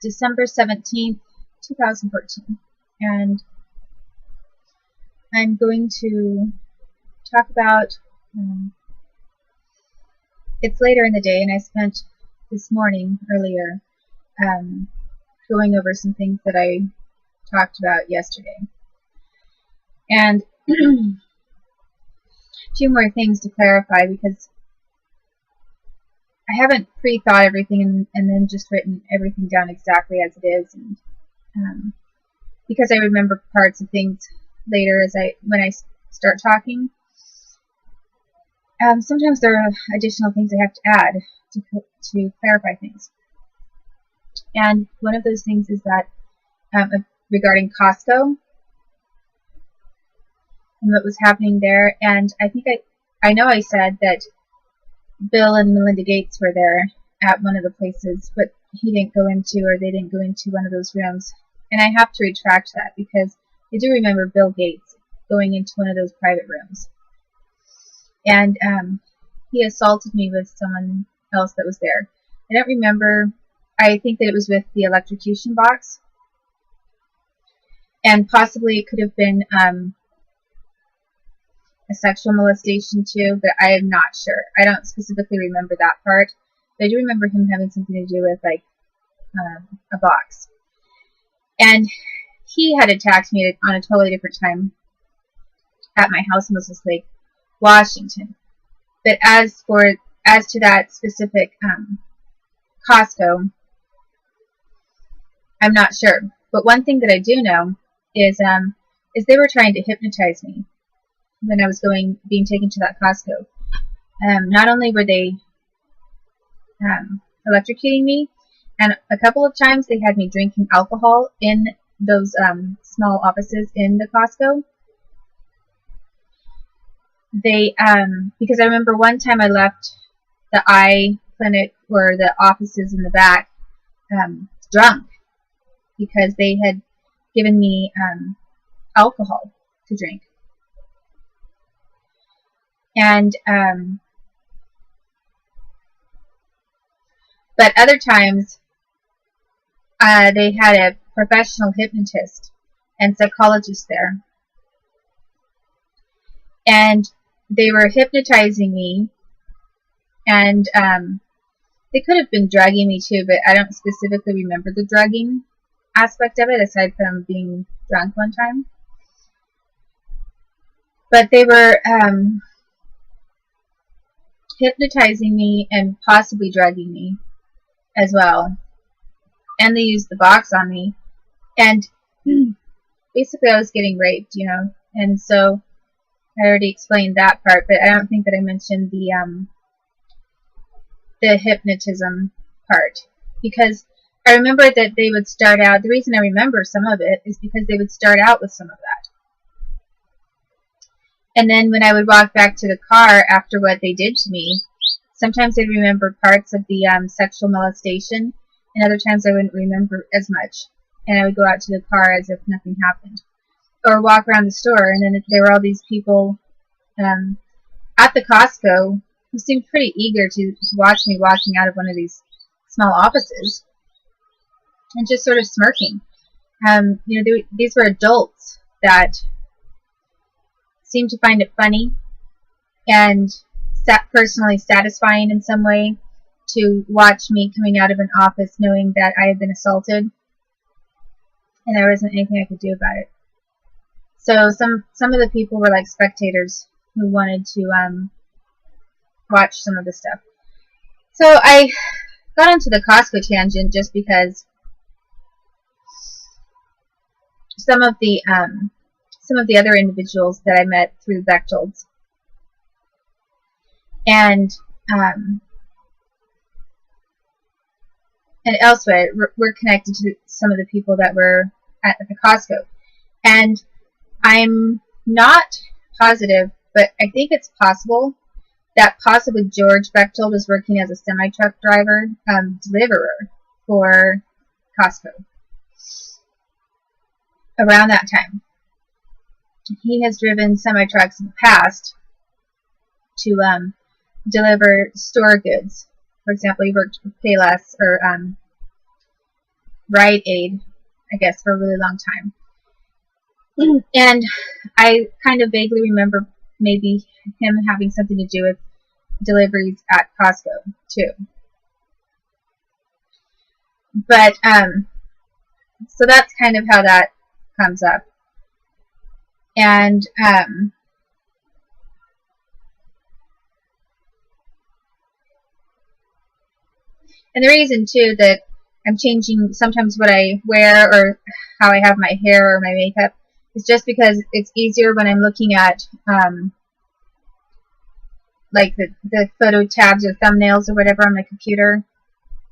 December 17th, 2014, and I'm going to talk about, it's later in the day, and I spent this morning earlier going over some things that I talked about yesterday. And a few more things to clarify, because I haven't pre-thought everything and then just written everything down exactly as it is, and because I remember parts of things later when I start talking. Sometimes there are additional things I have to add to clarify things. And one of those things is that regarding Costco and what was happening there. And I think I know I said that Bill and Melinda Gates were there at one of the places, but he didn't go into, or they didn't go into one of those rooms. And I have to retract that, because I do remember Bill Gates going into one of those private rooms. And he assaulted me with someone else that was there. I don't remember. I think that it was with the electrocution box. And possibly it could have been a sexual molestation too, but I am not sure. I don't specifically remember that part, but I do remember him having something to do with, like, a box. And he had attacked me on a totally different time at my house in Moses Lake, Washington. But as to that specific Costco, I'm not sure. But one thing that I do know is they were trying to hypnotize me when I was being taken to that Costco. Not only were they electrocuting me, and a couple of times they had me drinking alcohol in those small offices in the Costco. They, because I remember one time I left the eye clinic, or the offices in the back, drunk, because they had given me alcohol to drink. And but other times they had a professional hypnotist and psychologist there, and they were hypnotizing me, and they could have been drugging me too, but I don't specifically remember the drugging aspect of it, aside from being drunk one time. But they were hypnotizing me and possibly drugging me as well. And they used the box on me. And basically I was getting raped, you know. And so I already explained that part, but I don't think that I mentioned the hypnotism part. Because I remember that they would start out, the reason I remember some of it is because they would start out with some of that. And then when I would walk back to the car after what they did to me, sometimes I'd remember parts of the sexual molestation, and other times I wouldn't remember as much. And I would go out to the car as if nothing happened. Or walk around the store, and then there were all these people at the Costco who seemed pretty eager to watch me walking out of one of these small offices, and just sort of smirking. You know, these were adults that seemed to find it funny and personally satisfying in some way to watch me coming out of an office knowing that I had been assaulted and there wasn't anything I could do about it. So some of the people were like spectators who wanted to watch some of the stuff. So I got onto the Costco tangent just because some of the other individuals that I met through Bechtold's and elsewhere were connected to some of the people that were at the Costco. And I'm not positive, but I think it's possible that possibly George Bechtold was working as a semi-truck driver, deliverer for Costco around that time. He has driven semi-trucks in the past to deliver store goods. For example, he worked for Payless, or Rite Aid, I guess, for a really long time. And I kind of vaguely remember maybe him having something to do with deliveries at Costco too. But so that's kind of how that comes up. And the reason too that I'm changing sometimes what I wear or how I have my hair or my makeup is just because it's easier when I'm looking at like the photo tabs or thumbnails or whatever on my computer,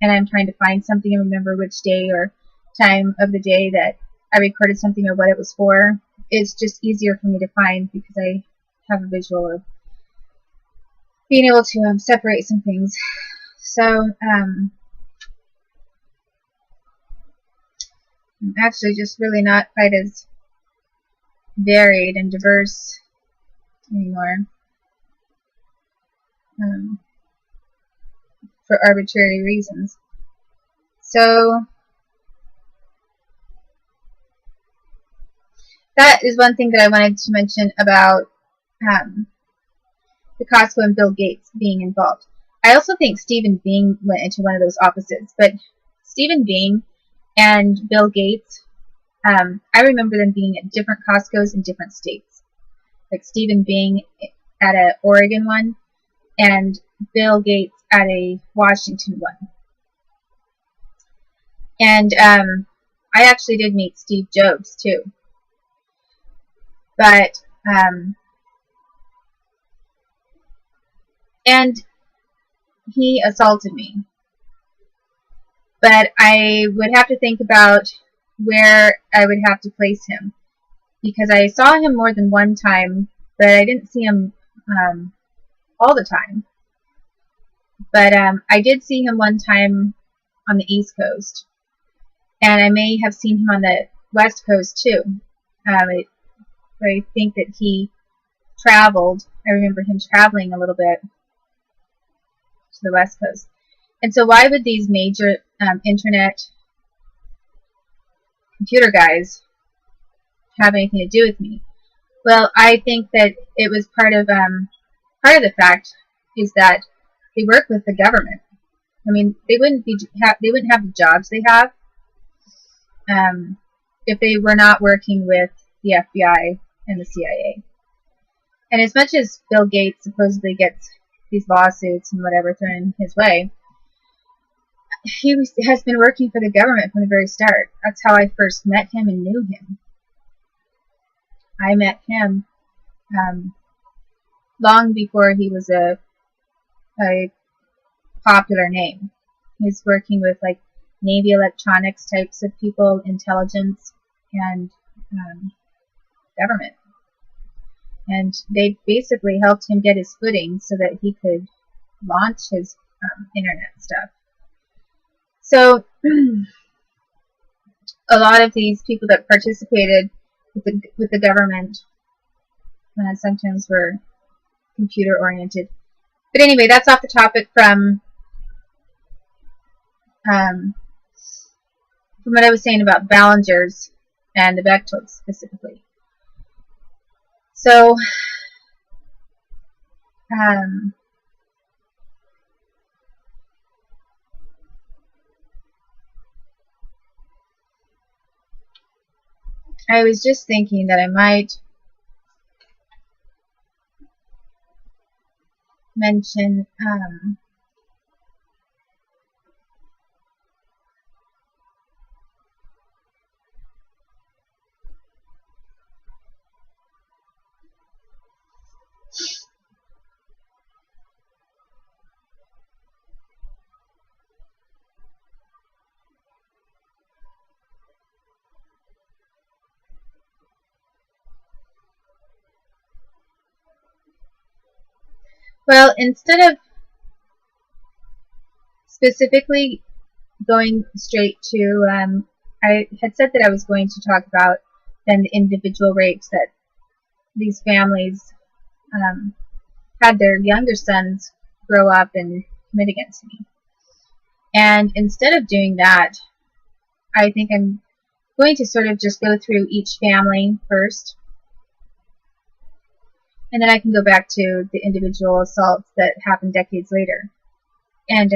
and I'm trying to find something and remember which day or time of the day that I recorded something or what it was for. It's just easier for me to find because I have a visual of being able to separate some things. So I'm actually just really not quite as varied and diverse anymore for arbitrary reasons. So that is one thing that I wanted to mention about the Costco and Bill Gates being involved. I also think Stephen Bing went into one of those opposites, but Stephen Bing and Bill Gates, I remember them being at different Costcos in different states. Like Stephen Bing at a Oregon one, and Bill Gates at a Washington one. And I actually did meet Steve Jobs too. But and he assaulted me. But I would have to think about where I would have to place him, because I saw him more than one time, but I didn't see him all the time. But I did see him one time on the East Coast, and I may have seen him on the West Coast too. I think that he traveled. I remember him traveling a little bit to the West Coast. And so why would these major internet computer guys have anything to do with me? Well, I think that it was part of the fact is that they work with the government. I mean, they wouldn't have the jobs they have if they were not working with the FBI and the CIA. And as much as Bill Gates supposedly gets these lawsuits and whatever thrown his way, he has been working for the government from the very start. That's how I first met him and knew him. I met him long before he was a popular name. He was working with like Navy electronics types of people, intelligence, and government. And they basically helped him get his footing so that he could launch his internet stuff. So a lot of these people that participated with the government sometimes were computer oriented. But anyway, that's off the topic from what I was saying about Ballingers and the Bechtels specifically. So I was just thinking that I might mention well, instead of specifically going straight to, I had said that I was going to talk about then the individual rapes that these families had their younger sons grow up and commit against me. And instead of doing that, I think I'm going to sort of just go through each family first, and then I can go back to the individual assaults that happened decades later, and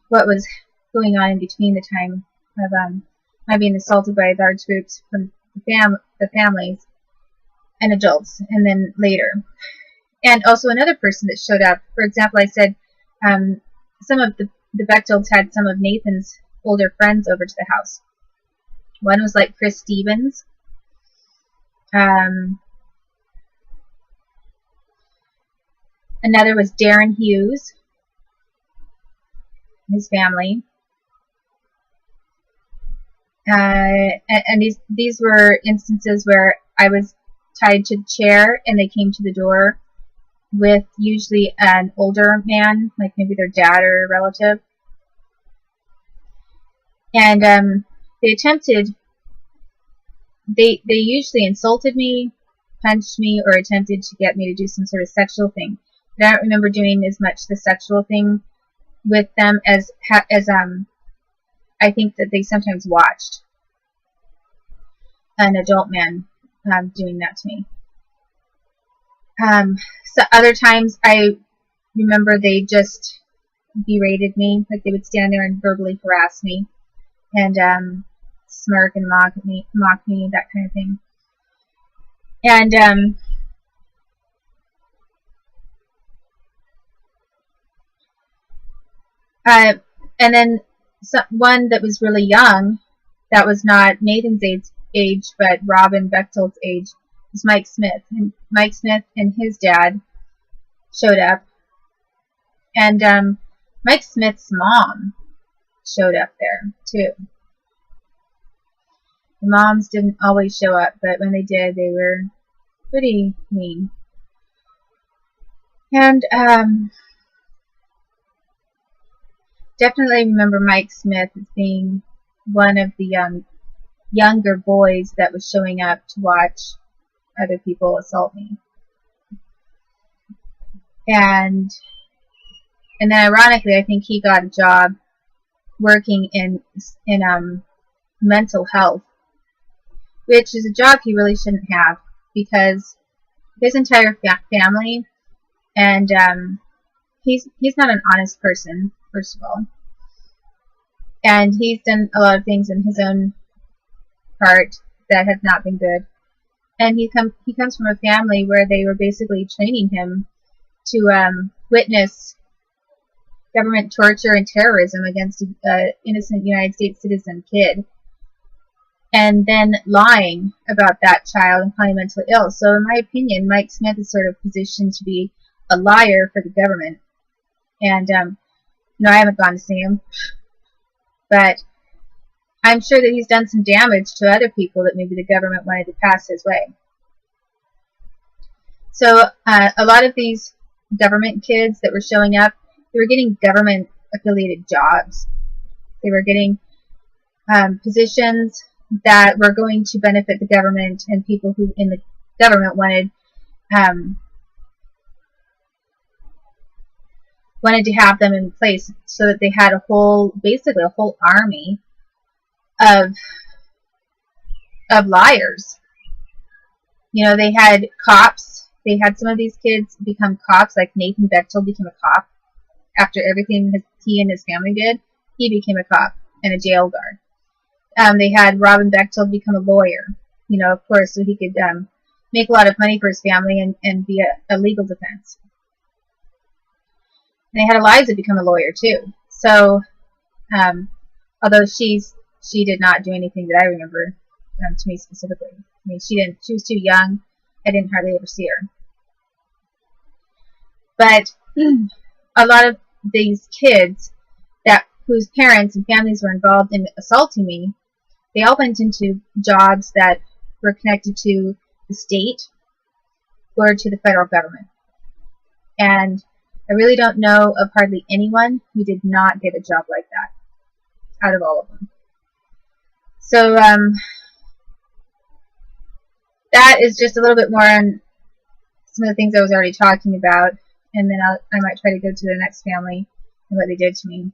what was going on in between the time of my being assaulted by large groups from the families and adults, and then later. And also another person that showed up. For example, I said some of the Bechtelds had some of Nathan's older friends over to the house. One was like Chris Stevens. Another was Darren Hughes, his family. And these were instances where I was tied to the chair and they came to the door with usually an older man, like maybe their dad or a relative. And they usually insulted me, punched me, or attempted to get me to do some sort of sexual thing. But I don't remember doing as much the sexual thing with them as I think that they sometimes watched an adult man doing that to me. So other times I remember they just berated me, like they would stand there and verbally harass me and smirk and mock me, that kind of thing. And then one that was really young, that was not Nathan's age, but Robin Bechteld's age, was Mike Smith. And Mike Smith and his dad showed up. And Mike Smith's mom showed up there, too. The moms didn't always show up, but when they did, they were pretty mean. And definitely remember Mike Smith as being one of the younger boys that was showing up to watch other people assault me. And then ironically, I think he got a job working in mental health, which is a job he really shouldn't have, because his entire family, and he's not an honest person, first of all, and he's done a lot of things in his own part that have not been good. And he comes from a family where they were basically training him to witness government torture and terrorism against an innocent United States citizen kid, and then lying about that child and calling him mentally ill. So in my opinion, Mike Smith is sort of positioned to be a liar for the government. And I haven't gone to see him, but I'm sure that he's done some damage to other people that maybe the government wanted to pass his way. So a lot of these government kids that were showing up, they were getting government-affiliated jobs. They were getting positions that were going to benefit the government, and people who in the government wanted to have them in place, so that they had basically a whole army of liars. They had cops. They had some of these kids become cops, like Nathan Bechtel became a cop. After everything he and his family did, he became a cop and a jail guard. They had Robin Bechtel become a lawyer, of course, so he could make a lot of money for his family and be a legal defense. And they had Eliza become a lawyer, too. So, although she did not do anything that I remember to me specifically. I mean, she was too young. I didn't hardly ever see her. But a lot of these kids whose parents and families were involved in assaulting me, they all went into jobs that were connected to the state or to the federal government. And I really don't know of hardly anyone who did not get a job like that, out of all of them. So that is just a little bit more on some of the things I was already talking about, and then I might try to go to the next family and what they did to me.